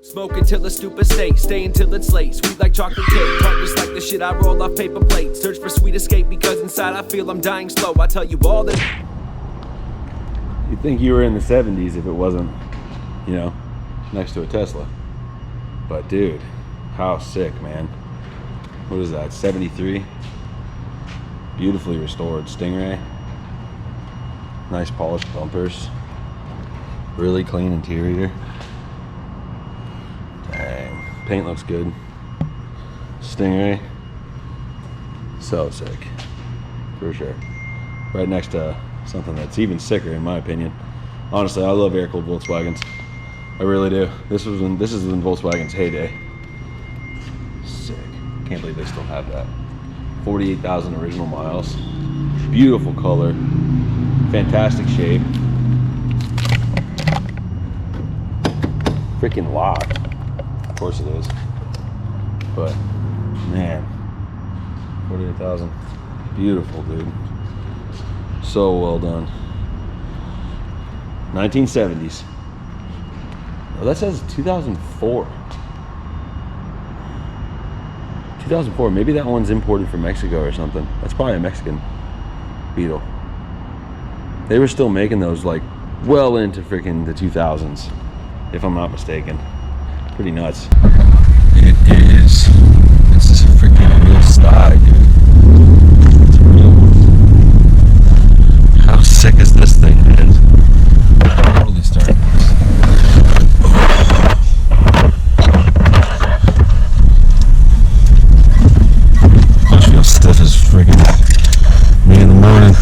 Smoke until the stupid state, stay until it's late. Sweet like chocolate cake, tart just like the shit I roll off paper plates. Search for sweet escape because inside I feel I'm dying slow. I tell you all that. You'd think you were in the 70s if it wasn't, you know, next to a Tesla. But dude, how sick, man. What is that, 73? Beautifully restored Stingray. Nice polished bumpers. Really clean interior. Dang, paint looks good. Stingray, so sick, for sure. Right next to something that's even sicker, in my opinion. Honestly, I love air-cooled Volkswagens. I really do. This is when Volkswagen's heyday. Sick. Can't believe they still have that. 48,000 original miles. Beautiful color. Fantastic shape. Freaking locked. Of course it is. But man, 48,000. Beautiful, dude. So well done. 1970s. Oh, that says 2004. 2004. Maybe that one's imported from Mexico or something. That's probably a Mexican Beetle. They were still making those like well into freaking the 2000s, if I'm not mistaken. Pretty nuts. It is. This is a freaking real style, dude. It's a real one. How sick is this thing, man? Totally starting this. I feel stiff as freaking me in the morning.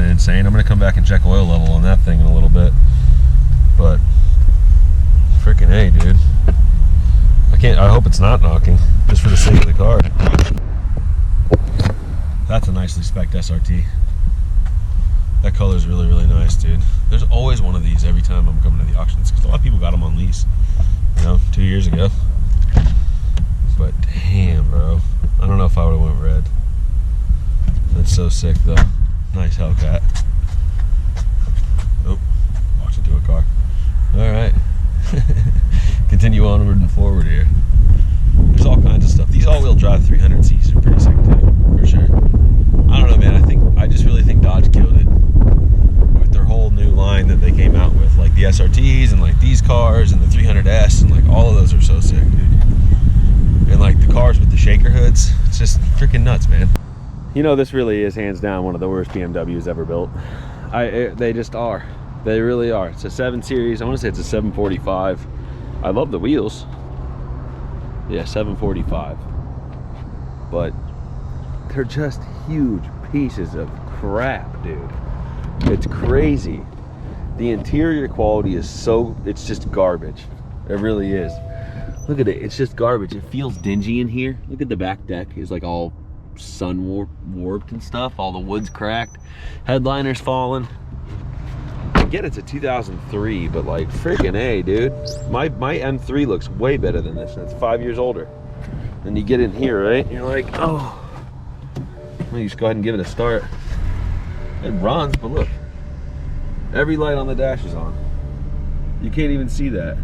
Insane. I'm gonna come back and check oil level on that thing in a little bit, but freaking hey, dude, I hope it's not knocking, just for the sake of the car. That's a nicely spec'd SRT. That color is really, really nice, dude. There's always one of these every time I'm coming to the auctions, because a lot of people got them on lease, you know, 2 years ago. But damn, bro, I don't know if I would have went red. That's so sick, though. Nice Hellcat. Oh, walked into a car. Alright. Continue onward and forward here. There's all kinds of stuff. These all-wheel drive 300Cs are pretty sick too, for sure. I don't know, man. I just really think Dodge killed it with their whole new line that they came out with. Like the SRTs and like these cars and the 300S and like all of those are so sick, dude. And like the cars with the shaker hoods. It's just freaking nuts, man. You know, this really is hands down one of the worst BMWs ever built. They just are. They really are. It's a 7 Series. I want to say it's a 745. I love the wheels. Yeah, 745. But they're just huge pieces of crap, dude. It's crazy. The interior quality is it's just garbage. It really is. Look at it. It's just garbage. It feels dingy in here. Look at the back deck. It's like all sun warped and stuff. All the wood's cracked, headliner's fallen. I get it's a 2003, but like freaking A, dude, my M3 looks way better than this, and it's 5 years older. Then you get in here, right, and you're like, oh, let me just go ahead and give it a start. It runs, but look, every light on the dash is on. You can't even see that.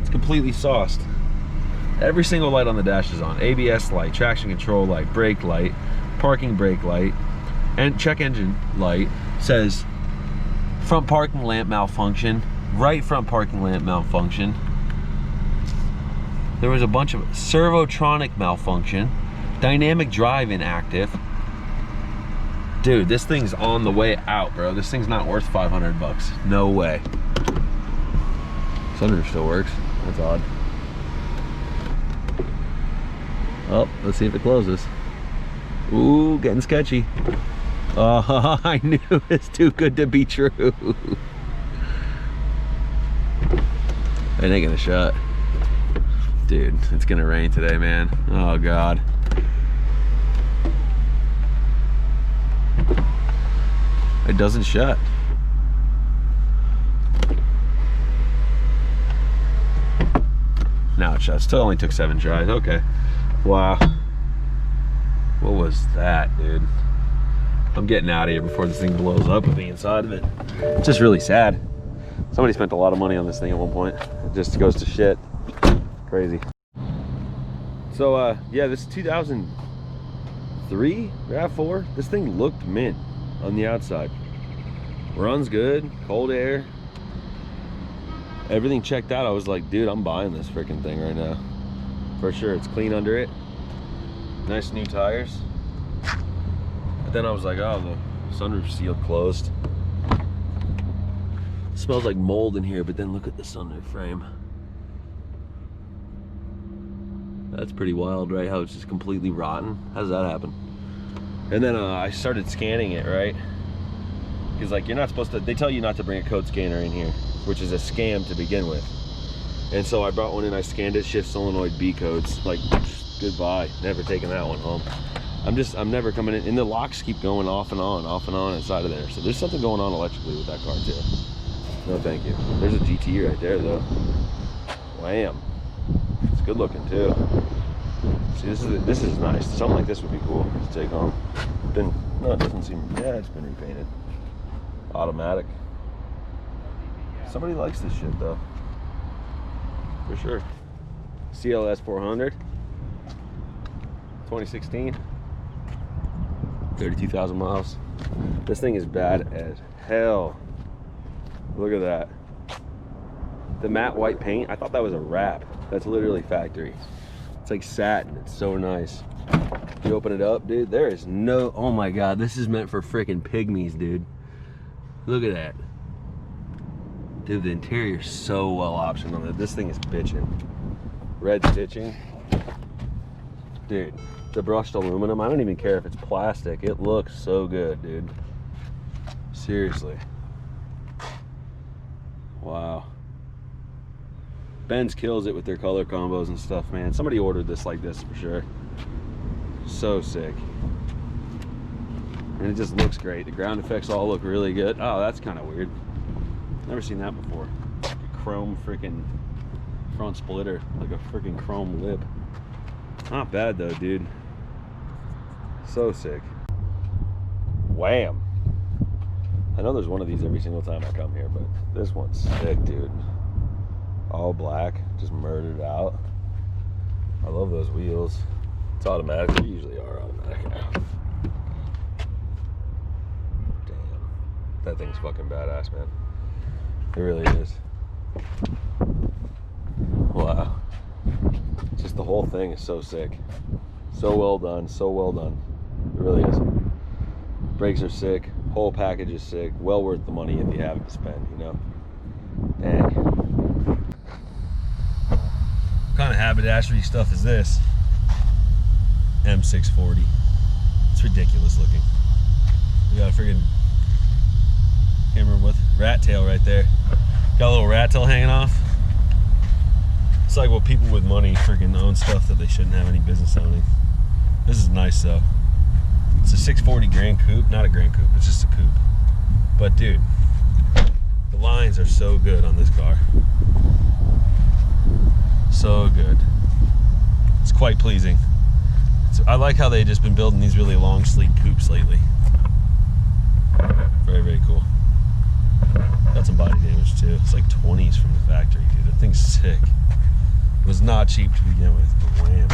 It's completely sauced. Every single light on the dash is on. ABS light, traction control light, brake light, parking brake light, and check engine light says front parking lamp malfunction, right front parking lamp malfunction. There was a bunch of servotronic malfunction, dynamic drive inactive. Dude, this thing's on the way out, bro. This thing's not worth 500 bucks. No way. Sunroof still works. That's odd. Oh, let's see if it closes. Ooh, getting sketchy. Oh, I knew it's too good to be true. It ain't gonna shut. Dude, it's gonna rain today, man. Oh God. It doesn't shut. Now it shuts. Still only took 7 tries. Okay. Wow. What was that, dude? I'm getting out of here before this thing blows up with the inside of it. It's just really sad. Somebody spent a lot of money on this thing at one point. It just goes to shit. Crazy. So yeah, this is 2003 RAV4. This thing looked mint on the outside. Runs good, cold air, everything checked out. I was like, dude, I'm buying this freaking thing right now for sure. It's clean under it, nice new tires. But then I was like, oh, the sunroof sealed closed. It smells like mold in here, but then look at the sunroof frame. That's pretty wild, right? How it's just completely rotten. How does that happen? And then I started scanning it, right? Because like, you're not supposed to, they tell you not to bring a code scanner in here, which is a scam to begin with. And so I brought one in, I scanned it, shift solenoid B codes. Like, goodbye, never taking that one home. I'm never coming in, and the locks keep going off and on inside of there. So there's something going on electrically with that car too. No thank you. There's a GT right there though. Wham. It's good looking too. See, this is nice. Something like this would be cool to take home. No, it doesn't seem, yeah, it's been repainted. Automatic. Somebody likes this shit though. For sure. CLS 400. 2016. 32,000 miles. This thing is bad as hell. Look at that. The matte white paint, I thought that was a wrap. That's literally factory. It's like satin, it's so nice. You open it up, dude, there is no, oh my God, this is meant for freaking pygmies, dude. Look at that. Dude, the interior's so well optioned on it. This thing is bitching. Red stitching. Dude, the brushed aluminum, I don't even care if it's plastic. It looks so good, dude. Seriously. Wow. Benz kills it with their color combos and stuff, man. Somebody ordered this like this for sure. So sick. And it just looks great. The ground effects all look really good. Oh, that's kind of weird. Never seen that before. Like a chrome freaking front splitter, like a freaking chrome lip. Not bad though, dude. So sick. Wham. I know there's one of these every single time I come here, but this one's sick, dude. All black, just murdered out. I love those wheels. It's automatic. They usually are automatic. Damn. That thing's fucking badass, man. It really is. Wow. Just the whole thing is so sick. So well done, so well done. It really is. Brakes are sick. Whole package is sick. Well worth the money if you have it to spend, you know? Dang. What kind of haberdashery stuff is this? M640. It's ridiculous looking. We got a friggin', can't remember what, rat tail right there. Got a little rat tail hanging off. It's like, well, people with money freaking own stuff that they shouldn't have any business owning. This is nice though. It's a 640 Grand Coupe, not a Grand Coupe, it's just a coupe. But dude, the lines are so good on this car. So good. It's quite pleasing. I like how they've just been building these really long, sleek coupes lately. Very, very cool. Got some body damage too. It's like 20s from the factory, dude. That thing's sick. It was not cheap to begin with, but wham.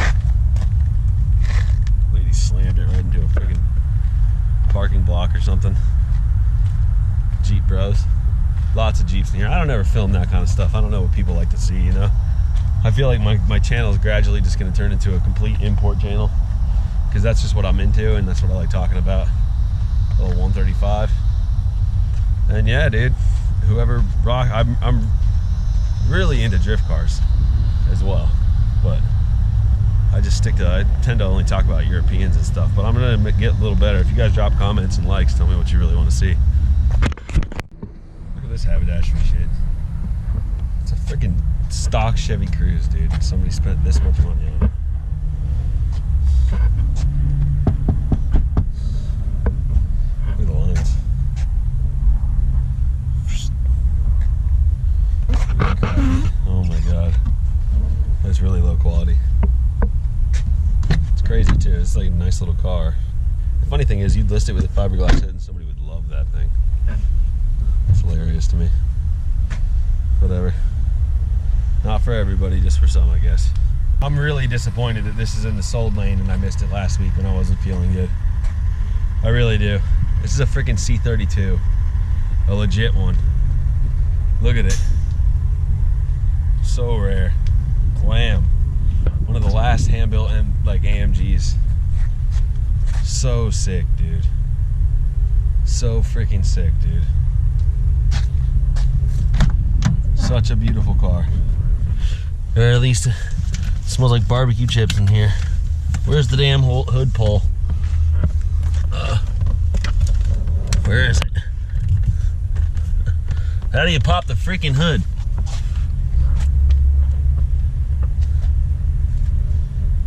Lady slammed it right into a friggin' parking parking block or something. Jeep bros. Lots of Jeeps in here. I don't ever film that kind of stuff. I don't know what people like to see, you know? I feel like my channel is gradually just going to turn into a complete import channel, because that's just what I'm into and that's what I like talking about. A little 135. And yeah, dude, whoever rock, I'm really into drift cars as well, but I tend to only talk about Europeans and stuff, but I'm gonna get a little better. If you guys drop comments and likes, tell me what you really want to see. Look at this haberdashery shit. It's a freaking stock Chevy Cruze, dude. Somebody spent this much money on it. Look at the lines. Oh my god. That's really low quality. It's crazy too. It's like a nice little car. The funny thing is, you'd list it with a fiberglass hood and somebody would love that thing. It's hilarious to me. Whatever. Not for everybody, just for some, I guess. I'm really disappointed that this is in the sold lane and I missed it last week when I wasn't feeling good. I really do. This is a freaking C32. A legit one. Look at it. So rare. Wham. One of the last hand-built like AMGs. So sick, dude. So freaking sick, dude. Such a beautiful car. Or at least it smells like barbecue chips in here. Where's the damn hood pull? Where is it? How do you pop the freaking hood?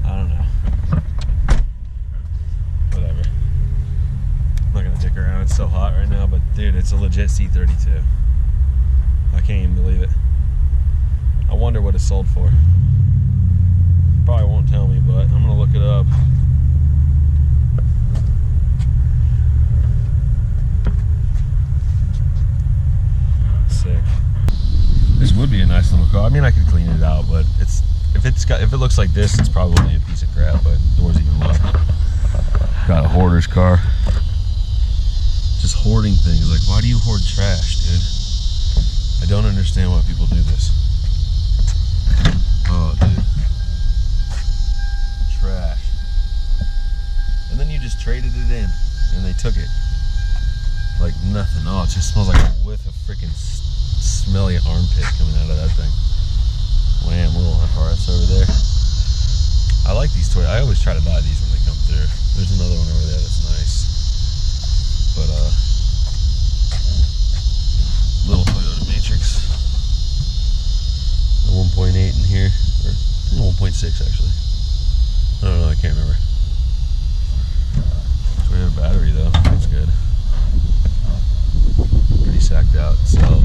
I don't know. Whatever. I'm not gonna dick around. It's so hot right now, but dude, it's a legit C32. I can't even believe it. I wonder what it's sold for. Probably won't tell me, but I'm gonna look it up. Sick. This would be a nice little car. I mean, I could clean it out, but if it looks like this, it's probably a piece of crap. But doors even look. Got a hoarder's car. Just hoarding things. Like, why do you hoard trash, dude? I don't understand why people do this. Oh, dude. Trash. And then you just traded it in, and they took it. Like nothing. Oh, it just smells like a whiff of freaking smelly armpit coming out of that thing. Wham, little FRS over there. I like these toys. I always try to buy these when they come through. There's another one over there that's nice. But, little Toyota Matrix. 1.8 in here, or 1.6 actually. I don't know, I can't remember. Toyota battery though, that's good. Pretty sacked out itself.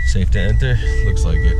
Safe to enter? Looks like it.